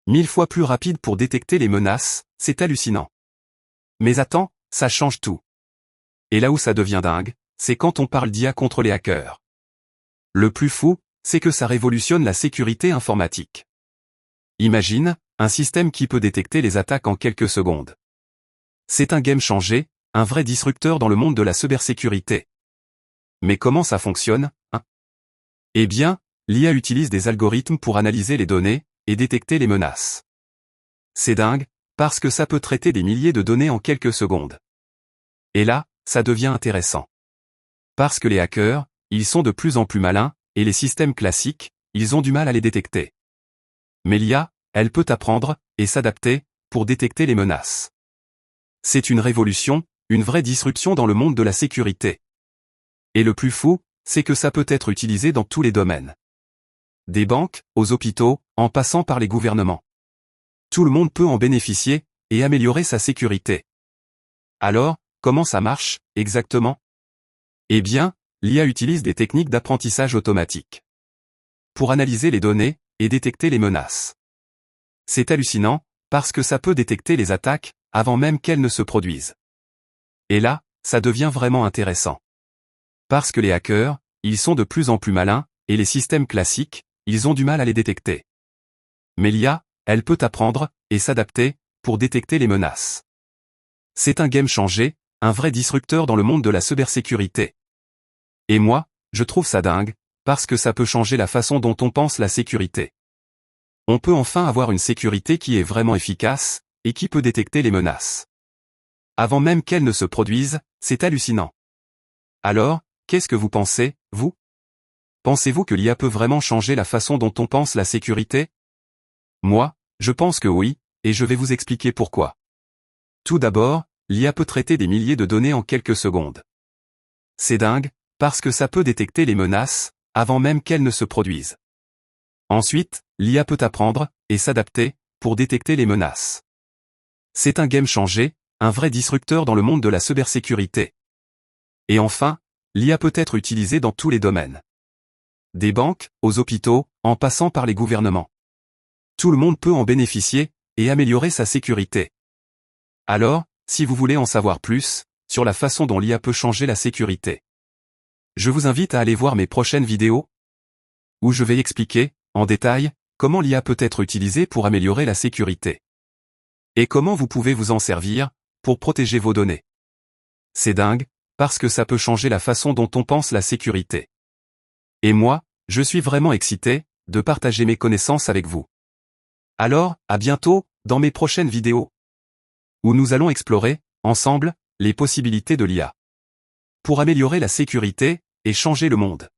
1000 fois plus rapide pour détecter les menaces, c'est hallucinant. Mais attends, ça change tout. Et là où ça devient dingue, c'est quand on parle d'IA contre les hackers. Le plus fou, c'est que ça révolutionne la sécurité informatique. Imagine, un système qui peut détecter les attaques en quelques secondes. C'est un game changer, un vrai disrupteur dans le monde de la cybersécurité. Mais comment ça fonctionne, hein? Eh bien, l'IA utilise des algorithmes pour analyser les données et détecter les menaces. C'est dingue, parce que ça peut traiter des milliers de données en quelques secondes. Et là, ça devient intéressant. Parce que les hackers, ils sont de plus en plus malins, et les systèmes classiques, ils ont du mal à les détecter. Mais l'IA, elle peut apprendre et s'adapter pour détecter les menaces. C'est une révolution, une vraie disruption dans le monde de la sécurité. Et le plus fou, c'est que ça peut être utilisé dans tous les domaines. Des banques, aux hôpitaux, en passant par les gouvernements. Tout le monde peut en bénéficier et améliorer sa sécurité. Alors, comment ça marche, exactement? Eh bien, l'IA utilise des techniques d'apprentissage automatique pour analyser les données et détecter les menaces. C'est hallucinant, parce que ça peut détecter les attaques avant même qu'elles ne se produisent. Et là, ça devient vraiment intéressant. Parce que les hackers, ils sont de plus en plus malins, et les systèmes classiques, ils ont du mal à les détecter. Mais l'IA, elle peut apprendre et s'adapter pour détecter les menaces. C'est un game changer, un vrai disrupteur dans le monde de la cybersécurité. Et moi, je trouve ça dingue, parce que ça peut changer la façon dont on pense la sécurité. On peut enfin avoir une sécurité qui est vraiment efficace, et qui peut détecter les menaces. Avant même qu'elles ne se produisent, c'est hallucinant. Alors, qu'est-ce que vous pensez, vous? Pensez-vous que l'IA peut vraiment changer la façon dont on pense la sécurité? Moi, je pense que oui, et je vais vous expliquer pourquoi. Tout d'abord, l'IA peut traiter des milliers de données en quelques secondes. C'est dingue, parce que ça peut détecter les menaces, avant même qu'elles ne se produisent. Ensuite, l'IA peut apprendre et s'adapter pour détecter les menaces. C'est un game changer, un vrai disrupteur dans le monde de la cybersécurité. Et enfin, l'IA peut être utilisée dans tous les domaines. Des banques, aux hôpitaux, en passant par les gouvernements. Tout le monde peut en bénéficier et améliorer sa sécurité. Alors, si vous voulez en savoir plus sur la façon dont l'IA peut changer la sécurité, je vous invite à aller voir mes prochaines vidéos, où je vais expliquer, en détail, comment l'IA peut être utilisée pour améliorer la sécurité. Et comment vous pouvez vous en servir pour protéger vos données. C'est dingue, parce que ça peut changer la façon dont on pense la sécurité. Et moi, je suis vraiment excité de partager mes connaissances avec vous. Alors, à bientôt, dans mes prochaines vidéos, où nous allons explorer, ensemble, les possibilités de l'IA pour améliorer la sécurité et changer le monde.